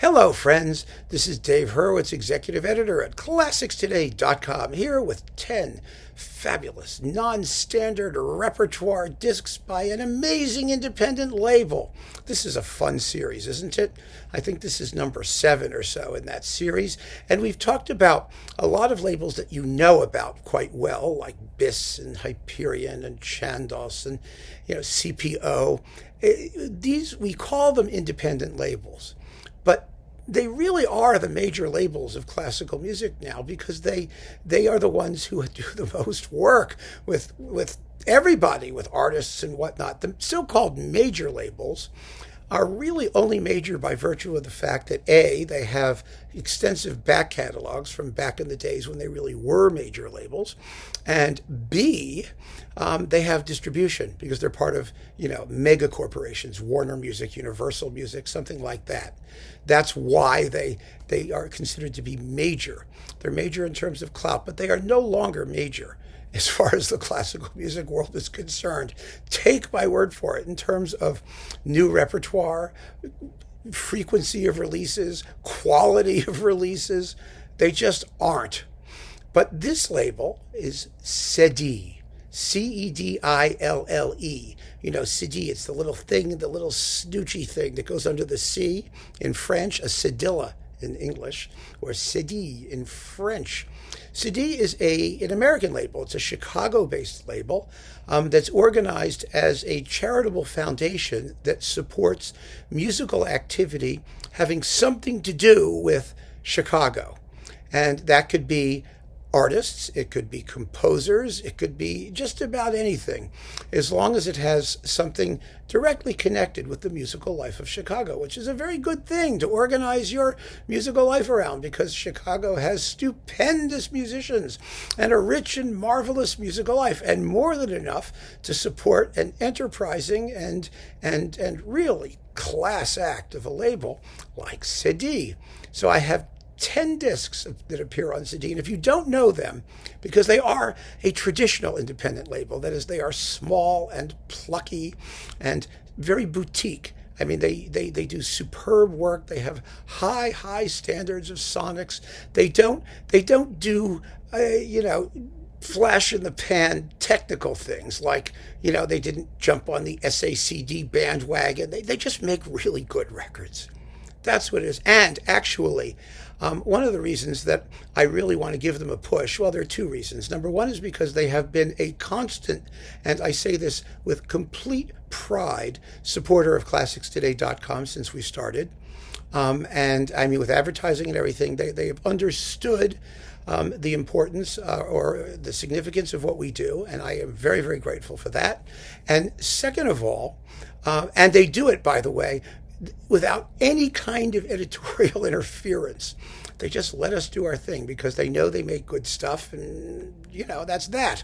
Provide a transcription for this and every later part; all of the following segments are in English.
Hello, friends. This is Dave Hurwitz, executive editor at ClassicsToday.com, here with 10 fabulous, non-standard repertoire discs by an amazing independent label. This is a fun series, isn't it? I think this is number 7 or so in that series, and we've talked about a lot of labels that you know about quite well, like Bis and Hyperion and Chandos and CPO. These, we call them independent labels, but they really are the major labels of classical music now, because they are the ones who do the most work with everybody, with artists and whatnot. The so-called major labels are really only major by virtue of the fact that A, they have extensive back catalogs from back in the days when they really were major labels, and B, they have distribution because they're part of mega corporations, Warner Music, Universal Music, something like that. That's why they are considered to be major. They're major in terms of clout, but they are no longer major as far as the classical music world is concerned. Take my word for it, in terms of new repertoire, frequency of releases, quality of releases, they just aren't. But this label is Cedille, Cedille. Cedille, it's the little thing, the little snoochy thing that goes under the C in French, a cedilla in English, or Cedille in French. Cedille is an American label. It's a Chicago-based label that's organized as a charitable foundation that supports musical activity having something to do with Chicago. And that could be artists, it could be composers, it could be just about anything, as long as it has something directly connected with the musical life of Chicago, which is a very good thing to organize your musical life around, because Chicago has stupendous musicians and a rich and marvelous musical life, and more than enough to support an enterprising and really class act of a label like Cedille. So I have 10 discs that appear on Cedille. And if you don't know them, because they are a traditional independent label, that is, they are small and plucky and very boutique. I mean, they do superb work. They have high standards of sonics. They don't do flash in the pan technical things like, they didn't jump on the SACD bandwagon. They just make really good records. That's what it is. And actually, one of the reasons that I really want to give them a push, well, there are 2 reasons. Number one is because they have been a constant, and I say this with complete pride, supporter of ClassicsToday.com since we started. And I mean, with advertising and everything, they have understood the importance or the significance of what we do, and I am very, very grateful for that. And second of all, and they do it, by the way, without any kind of editorial interference. They just let us do our thing because they know they make good stuff, and that's that.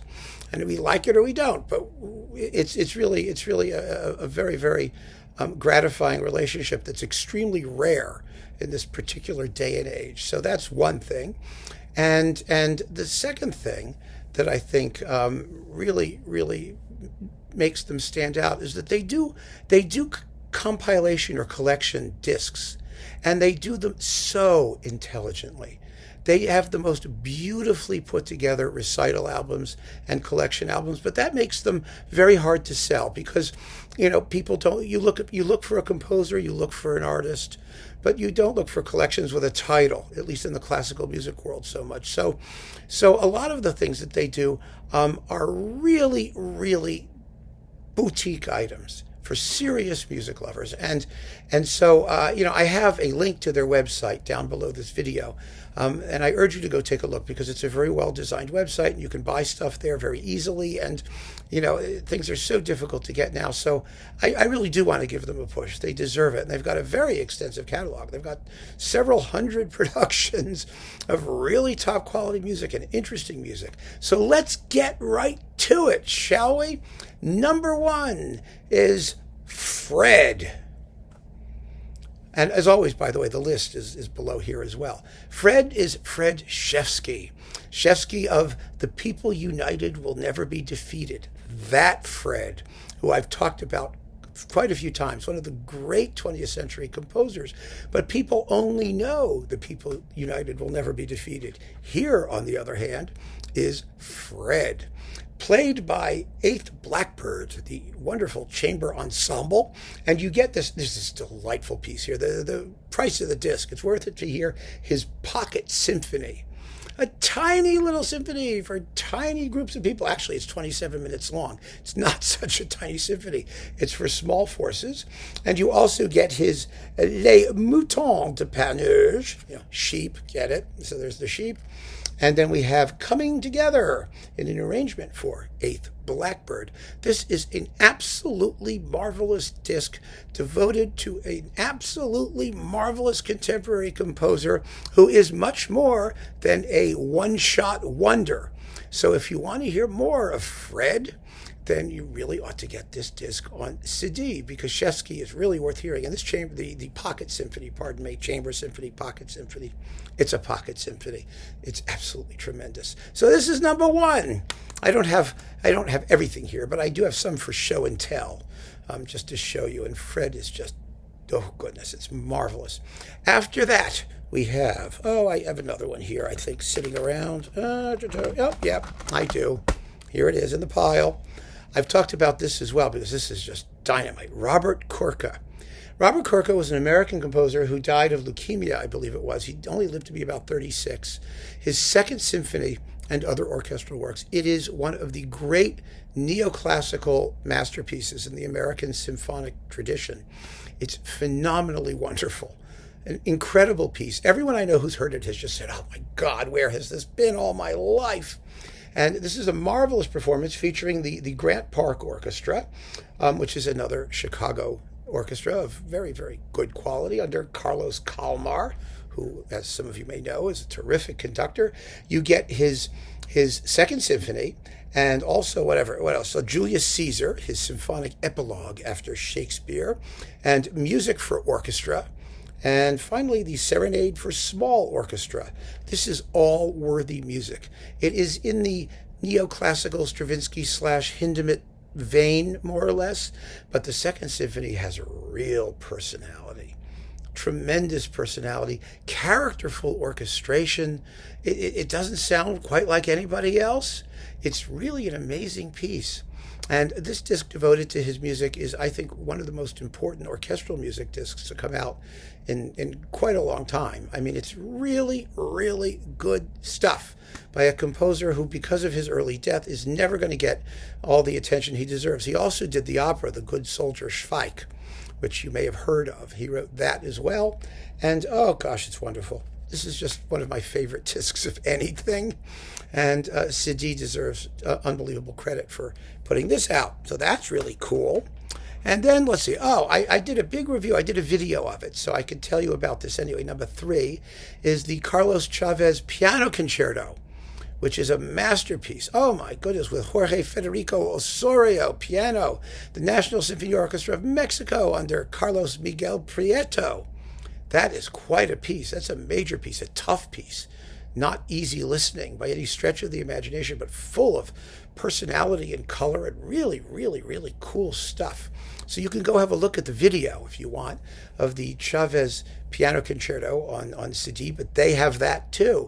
And we like it or we don't. But it's really a very, very gratifying relationship that's extremely rare in this particular day and age. So that's one thing. And the second thing that I think really makes them stand out is that they do compilation or collection discs, and they do them so intelligently. They have the most beautifully put together recital albums and collection albums, but that makes them very hard to sell because people don't, you look for a composer, you look for an artist, but you don't look for collections with a title, at least in the classical music world so much. So a lot of the things that they do are really boutique items for serious music lovers. And so, I have a link to their website down below this video. And I urge you to go take a look because it's a very well-designed website and you can buy stuff there very easily. And, things are so difficult to get now. So I really do want to give them a push. They deserve it. And they've got a very extensive catalog. They've got several hundred productions of really top quality music and interesting music. So let's get right to it, shall we? Number 1 is Fred. And as always, by the way, the list is below here as well. Fred is Fred Rzewski. Rzewski of The People United Will Never Be Defeated. That Fred, who I've talked about quite a few times, one of the great 20th century composers. But people only know the people united will never be defeated. Here, on the other hand, is Fred, played by 8th Blackbird, the wonderful chamber ensemble. And you get this is a delightful piece here. The price of the disc, it's worth it to hear his pocket symphony. A tiny little symphony for tiny groups of people. Actually, it's 27 minutes long. It's not such a tiny symphony. It's for small forces. And you also get his Les Moutons de Panurge, sheep, get it? So there's the sheep. And then we have Coming Together in an arrangement for 8th Blackbird. This is an absolutely marvelous disc devoted to an absolutely marvelous contemporary composer who is much more than a one-shot wonder. So if you want to hear more of Fred, then you really ought to get this disc on Cedille, because Rzewski is really worth hearing. And this chamber, the pocket symphony, chamber symphony, pocket symphony, it's a pocket symphony. It's absolutely tremendous. So this is number one. I don't have everything here, but I do have some for show and tell, just to show you. And Fred is just, oh goodness, it's marvelous. After that, we have, I have another one here, I think, sitting around. Yeah, I do. Here it is in the pile. I've talked about this as well because this is just dynamite. Robert Kurka. Robert Kurka was an American composer who died of leukemia, I believe it was. He only lived to be about 36. His Second Symphony and other orchestral works. It is one of the great neoclassical masterpieces in the American symphonic tradition. It's phenomenally wonderful. An incredible piece. Everyone I know who's heard it has just said, oh my God, where has this been all my life? And this is a marvelous performance featuring the Grant Park Orchestra, which is another Chicago orchestra of very, very good quality under Carlos Kalmar, who, as some of you may know, is a terrific conductor. You get his Second Symphony and also what else? So Julius Caesar, his symphonic epilogue after Shakespeare, and music for orchestra. And finally, the Serenade for Small Orchestra. This is all worthy music. It is in the neoclassical Stravinsky/Hindemith vein, more or less, but the Second Symphony has a real personality, tremendous personality, characterful orchestration. It doesn't sound quite like anybody else. It's really an amazing piece. And this disc devoted to his music is, I think, one of the most important orchestral music discs to come out in quite a long time. I mean, it's really, really good stuff by a composer who, because of his early death, is never going to get all the attention he deserves. He also did the opera, The Good Soldier Speck, which you may have heard of. He wrote that as well. And, oh gosh, it's wonderful. This is just one of my favorite discs of anything. And Cedille deserves unbelievable credit for putting this out. So that's really cool. And then, let's see. I did a big review. I did a video of it, so I can tell you about this anyway. Number 3 is the Carlos Chavez Piano Concerto, which is a masterpiece. Oh, my goodness, with Jorge Federico Osorio, piano, the National Symphony Orchestra of Mexico under Carlos Miguel Prieto. That is quite a piece. That's a major piece, a tough piece. Not easy listening by any stretch of the imagination, but full of personality and color and really, really, really cool stuff. So you can go have a look at the video if you want of the Chavez Piano Concerto on Cedille, but they have that too,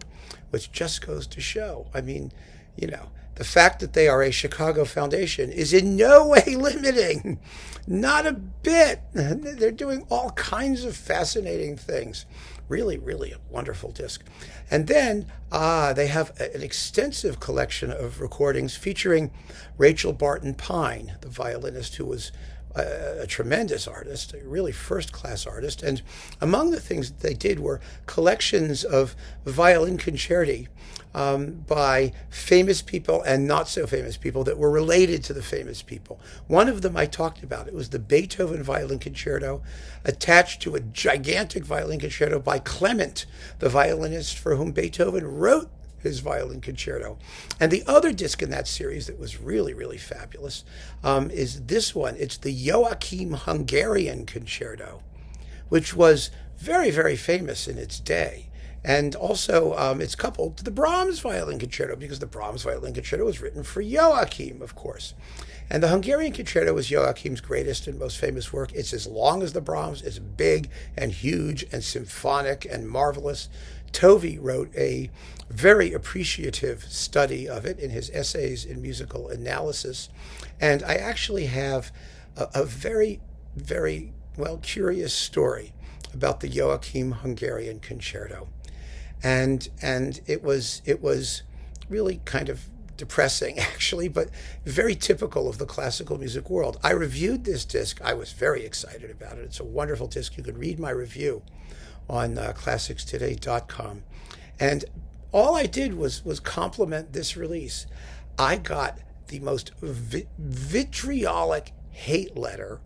which just goes to show. I mean, the fact that they are a Chicago foundation is in no way limiting. Not a bit. They're doing all kinds of fascinating things. Really, really a wonderful disc. And then they have an extensive collection of recordings featuring Rachel Barton Pine, the violinist who was a tremendous artist, a really first-class artist. And among the things that they did were collections of violin concerti by famous people and not so famous people that were related to the famous people. One of them I talked about. It was the Beethoven Violin Concerto attached to a gigantic violin concerto by Clement, the violinist for whom Beethoven wrote his violin concerto. And the other disc in that series that was really, really fabulous is this one. It's the Joachim Hungarian Concerto, which was very, very famous in its day. And also, it's coupled to the Brahms Violin Concerto, because the Brahms Violin Concerto was written for Joachim, of course. And the Hungarian Concerto is Joachim's greatest and most famous work. It's as long as the Brahms. It's big and huge and symphonic and marvelous. Tovey wrote a very appreciative study of it in his Essays in Musical Analysis. And I actually have a very, very, curious story about the Joachim Hungarian Concerto. And it was really kind of depressing, actually, but very typical of the classical music world. I reviewed this disc. I was very excited about it. It's a wonderful disc. You can read my review on classicstoday.com. And all I did was compliment this release. I got the most vitriolic hate letter.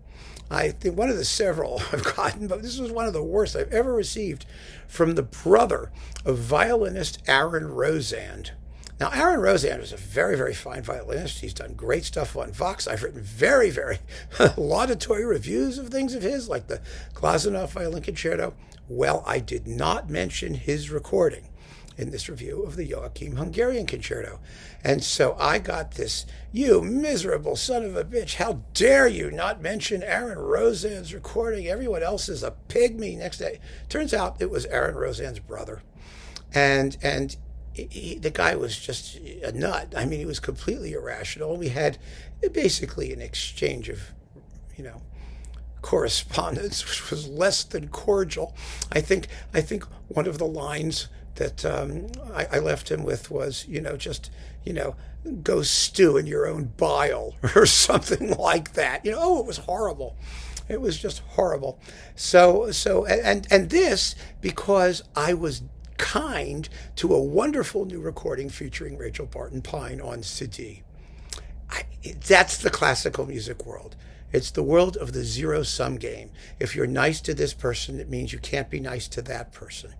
I think one of the several I've gotten, but this was one of the worst I've ever received, from the brother of violinist Aaron Rosand. Now, Aaron Rosand is a very, very fine violinist. He's done great stuff on Vox. I've written very, very laudatory reviews of things of his, like the Glazunov Violin Concerto. Well, I did not mention his recording in this review of the Joachim Hungarian Concerto. And so I got this, "You miserable son of a bitch, how dare you not mention Aaron Rosand's recording? Everyone else is a pygmy." Next day, turns out it was Aaron Rosand's brother. And the guy was just a nut. I mean, he was completely irrational. We had basically an exchange of, correspondence, which was less than cordial. I think one of the lines that I left him with was, go stew in your own bile, or something like that. It was horrible. It was just horrible. So this, because I was kind to a wonderful new recording featuring Rachel Barton Pine on Cedille. That's the classical music world. It's the world of the zero-sum game. If you're nice to this person, it means you can't be nice to that person.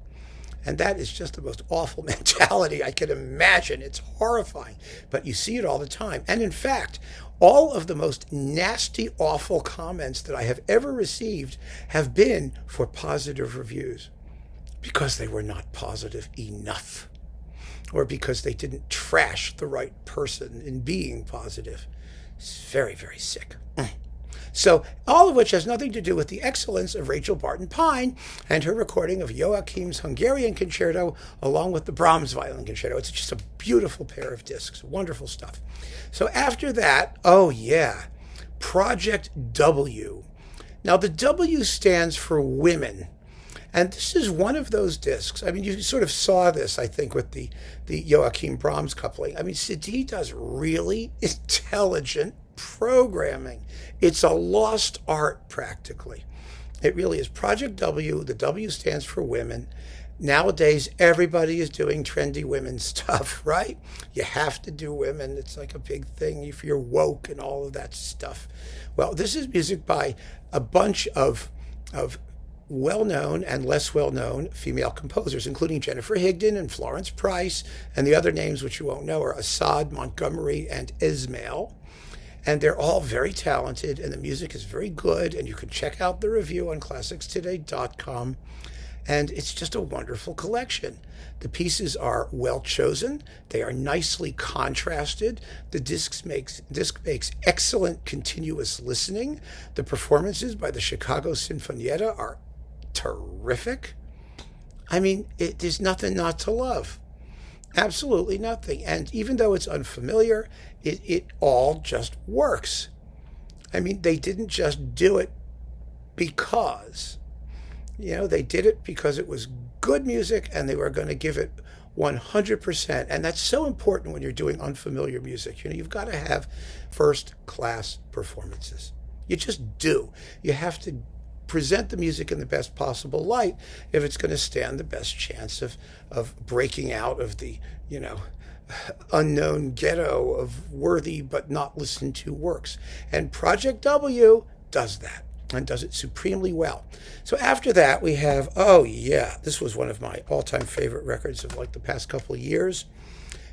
And that is just the most awful mentality I can imagine. It's horrifying, but you see it all the time. And in fact, all of the most nasty, awful comments that I have ever received have been for positive reviews, because they were not positive enough, or because they didn't trash the right person in being positive. It's very, very sick. So, all of which has nothing to do with the excellence of Rachel Barton Pine and her recording of Joachim's Hungarian Concerto along with the Brahms Violin Concerto. It's just a beautiful pair of discs. Wonderful stuff. So after that, Project W. Now, the W stands for women. And this is one of those discs. I mean, you sort of saw this, I think, with the Joachim Brahms coupling. I mean, Cedille does really intelligent programming. It's a lost art, practically. It really is. Project W, the W stands for women. Nowadays, everybody is doing trendy women stuff, right? You have to do women. It's like a big thing if you're woke and all of that stuff. Well, this is music by a bunch of well-known and less well-known female composers, including Jennifer Higdon and Florence Price, and the other names which you won't know are Assad, Montgomery, and Ismail. And they're all very talented, and the music is very good, and you can check out the review on classicstoday.com. And it's just a wonderful collection. The pieces are well chosen. They are nicely contrasted. The disc makes excellent continuous listening. The performances by the Chicago Sinfonietta are terrific. I mean, there's nothing not to love. Absolutely nothing. And even though it's unfamiliar, it all just works. I mean, they didn't just do it because. They did it because it was good music and they were going to give it 100%. And that's so important when you're doing unfamiliar music. You've got to have first-class performances. You just do. You have to present the music in the best possible light if it's going to stand the best chance of breaking out of the, unknown ghetto of worthy but not listened to works. And Project W does that, and does it supremely well. So after that, we have, this was one of my all-time favorite records of like the past couple of years,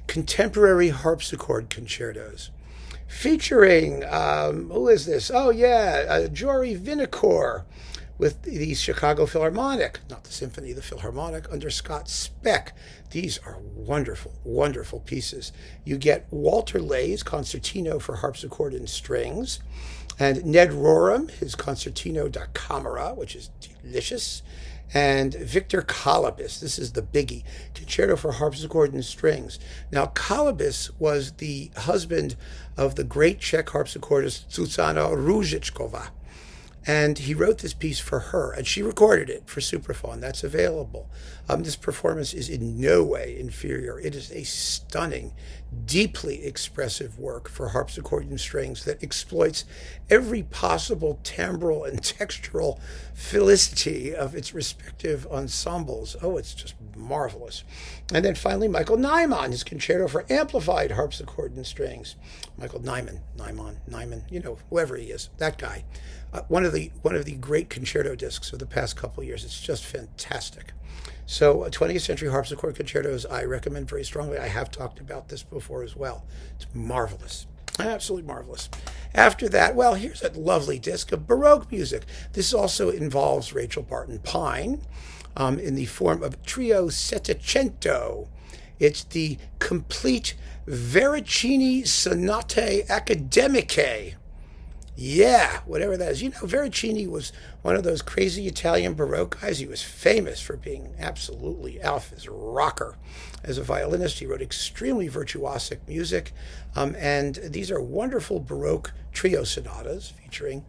Contemporary Harpsichord Concertos, featuring, who is this? Jory Vinikour, with the Chicago Philharmonic, not the Symphony, the Philharmonic under Scott Speck. These are wonderful, wonderful pieces. You get Walter Leigh's Concertino for harpsichord and strings, and Ned Rorem, his Concertino da Camera, which is delicious, and Victor Kalabis, this is the biggie, Concerto for harpsichord and strings. Now, Kalabis was the husband of the great Czech harpsichordist Zuzana Růžičková, and he wrote this piece for her, and she recorded it for Supraphon. That's available. This performance is in no way inferior. It is a stunning, deeply expressive work for harpsichord and strings that exploits every possible timbral and textural felicity of its respective ensembles. Oh, it's just marvelous. And then finally, Michael Nyman, his Concerto for amplified harpsichord and strings. Michael Nyman, you know, whoever he is, that guy. One of the great concerto discs of the past couple of years. It's just fantastic. So 20th century harpsichord concertos I recommend very strongly. I have talked about this before as well. It's marvelous. Absolutely marvelous. After that, well, here's a lovely disc of Baroque music. This also involves Rachel Barton Pine in the form of Trio Settecento. It's the complete Veracini Sonate Academiche. Yeah, whatever that is. You know, Veracini was one of those crazy Italian Baroque guys. He was famous for being absolutely off his rocker. As a violinist, he wrote extremely virtuosic music. And these are wonderful Baroque trio sonatas featuring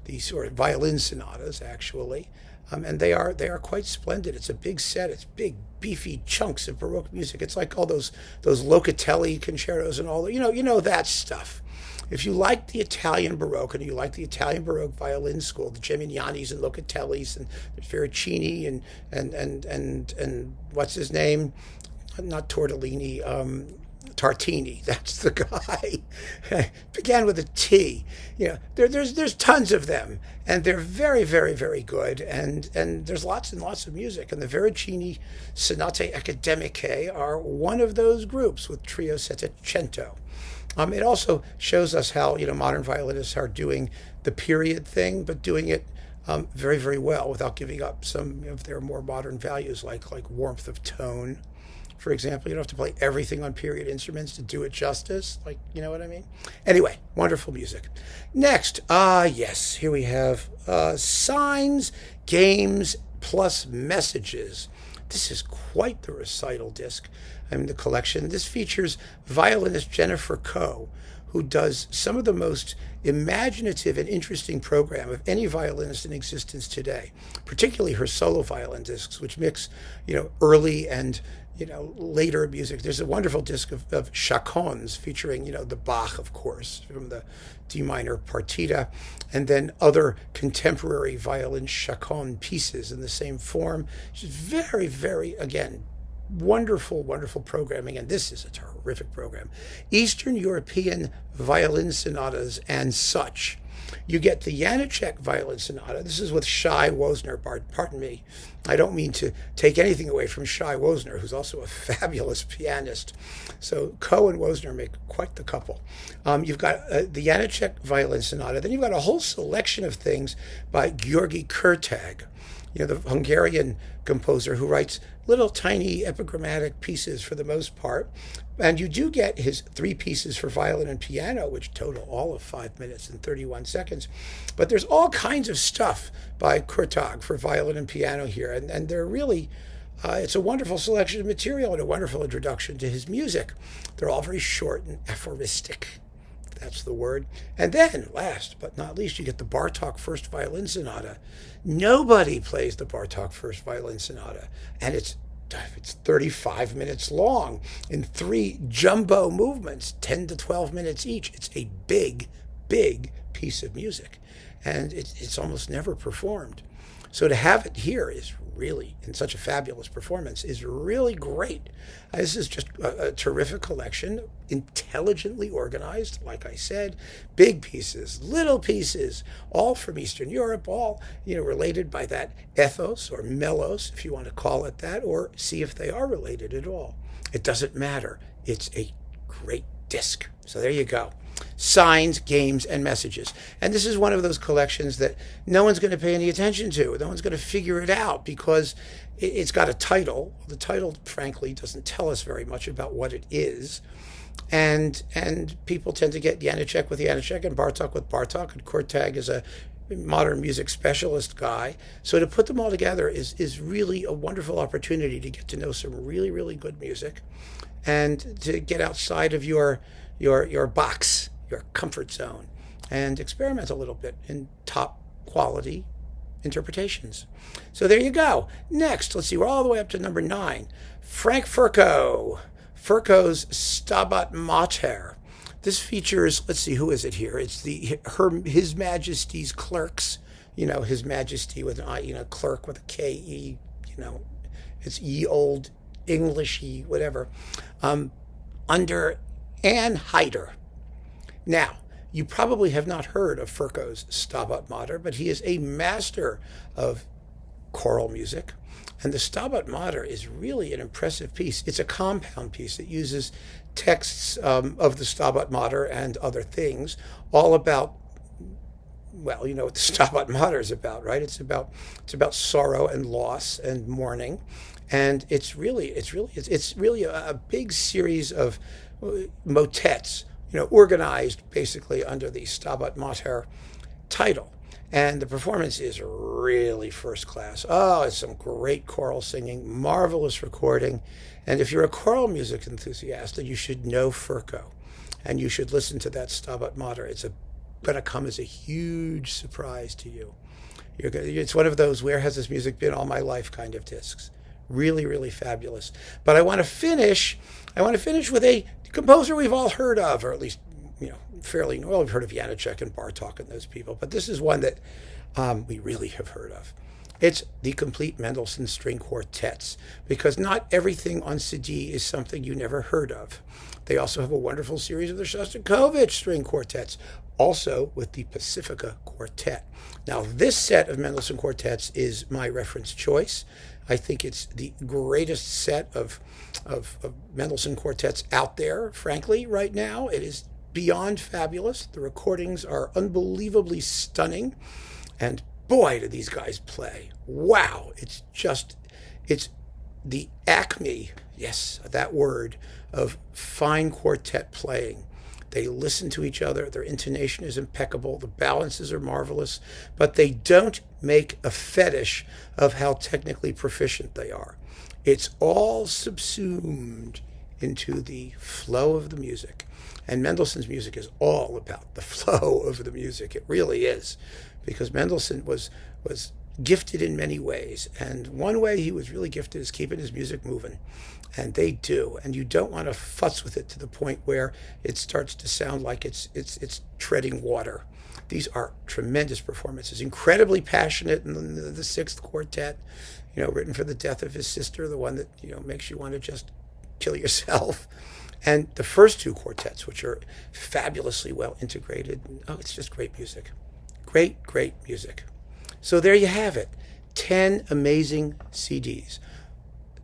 these sort of violin sonatas, actually. And they are quite splendid. It's a big set. It's big, beefy chunks of Baroque music. It's like all those Locatelli concertos and all that. You know that stuff. If you like the Italian Baroque and you like the Italian Baroque violin school, the Gemignani's and Locatelli's and there's Veracini and what's his name? Not Tortellini, Tartini. That's the guy. Began with a T. You know, there's tons of them, and they're very, very, very good. And there's lots and lots of music. And the Veracini Sonate Academiche are one of those groups with Trio Settecento. It also shows us how, you know, modern violinists are doing the period thing, but doing it very, very well without giving up some of their more modern values, like warmth of tone. For example, you don't have to play everything on period instruments to do it justice. Like, you know what I mean? Anyway, wonderful music. Next, yes, here we have Signs, Games, plus Messages. This is quite the recital disc. The collection. This features violinist Jennifer Coe, who does some of the most imaginative and interesting program of any violinist in existence today, particularly her solo violin discs, which mix, you know, early and, you know, later music. There's a wonderful disc of chaconnes featuring, you know, the Bach, of course, from the D minor partita, and then other contemporary violin chaconne pieces in the same form. It's just very, very, again, wonderful, wonderful programming, and this is a terrific program. Eastern European violin sonatas and such. You get the Janáček violin sonata. This is with Shai Wozner. Pardon me. I don't mean to take anything away from Shai Wozner, who's also a fabulous pianist. So Coe and Wozner make quite the couple. You've got the Janáček violin sonata. Then you've got a whole selection of things by György Kurtag, you know, the Hungarian composer who writes little tiny epigrammatic pieces for the most part. And you do get his 3 pieces for violin and piano, which total all of 5 minutes and 31 seconds. But there's all kinds of stuff by Kurtag for violin and piano here. And they're really, it's a wonderful selection of material and a wonderful introduction to his music. They're all very short and aphoristic. That's the word. And then, last but not least, you get the Bartók First Violin Sonata. Nobody plays the Bartók First Violin Sonata, and it's 35 minutes long in 3 jumbo movements, 10 to 12 minutes each. It's a big, big piece of music, and it's almost never performed. So to have it here is really, in such a fabulous performance, is really great. This is just a terrific collection, intelligently organized, like I said, big pieces, little pieces, all from Eastern Europe, all, you know, related by that ethos or melos, if you want to call it that, or see if they are related at all. It doesn't matter. It's a great disc. So there you go. signs, games, and messages. And this is one of those collections that no one's going to pay any attention to. No one's going to figure it out because it's got a title. The title, frankly, doesn't tell us very much about what it is. And people tend to get Janicek with Janicek and Bartok with Bartok, and Kurtag is a modern music specialist guy. So to put them all together is really a wonderful opportunity to get to know some really, really good music and to get outside of your box, your comfort zone, and experiment a little bit in top quality interpretations. So there you go. Next, let's see, we're all the way up to number 9. Frank Ferko. Ferko's Stabat Mater. This features, let's see, who is it here? It's His Majesty's Clerks. His Majesty with an I, clerk with a K-E, it's ye old Englishy, whatever. Under Anne Hyder. Now, you probably have not heard of Ferko's Stabat Mater, but he is a master of choral music. And the Stabat Mater is really an impressive piece. It's a compound piece. It uses texts of the Stabat Mater and other things, all about, well, you know what the Stabat Mater is about, right? It's about sorrow and loss and mourning, and it's really a big series of motets, organized basically under the Stabat Mater title. And the performance is really first class. Oh, it's some great choral singing, marvelous recording. And if you're a choral music enthusiast, then you should know Ferko. And you should listen to that Stabat Mater. It's going to come as a huge surprise to you. It's one of those, where has this music been all my life kind of discs. Really, really fabulous. But I want to finish with a composer we've all heard of, or at least fairly well. We've heard of Janicek and Bartok and those people, but this is one that we really have heard of. It's the complete Mendelssohn string quartets, because not everything on Cedille is something you never heard of. They also have a wonderful series of the Shostakovich string quartets, also with the Pacifica Quartet. Now, this set of Mendelssohn quartets is my reference choice. I think it's the greatest set of Mendelssohn quartets out there, frankly, right now. It is beyond fabulous. The recordings are unbelievably stunning. And boy, do these guys play. Wow. It's the acme, yes, that word, of fine quartet playing. They listen to each other. Their intonation is impeccable. The balances are marvelous. But they don't make a fetish of how technically proficient they are. It's all subsumed into the flow of the music. And Mendelssohn's music is all about the flow of the music. It really is. Because Mendelssohn was gifted in many ways. And one way he was really gifted is keeping his music moving. And they do. And you don't want to fuss with it to the point where it starts to sound like it's treading water. These are tremendous performances. Incredibly passionate in the sixth quartet, written for the death of his sister, the one that, makes you want to just kill yourself. And the first two quartets, which are fabulously well integrated. Oh, it's just great music. Great, great music. So there you have it. 10 amazing CDs.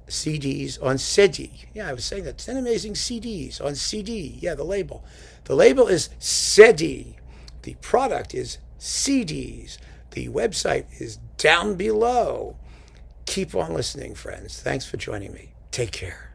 CDs on Cedille. Yeah, I was saying that. 10 amazing CDs on CD. Yeah, the label. The label is Cedille. The product is CDs. The website is down below. Keep on listening, friends. Thanks for joining me. Take care.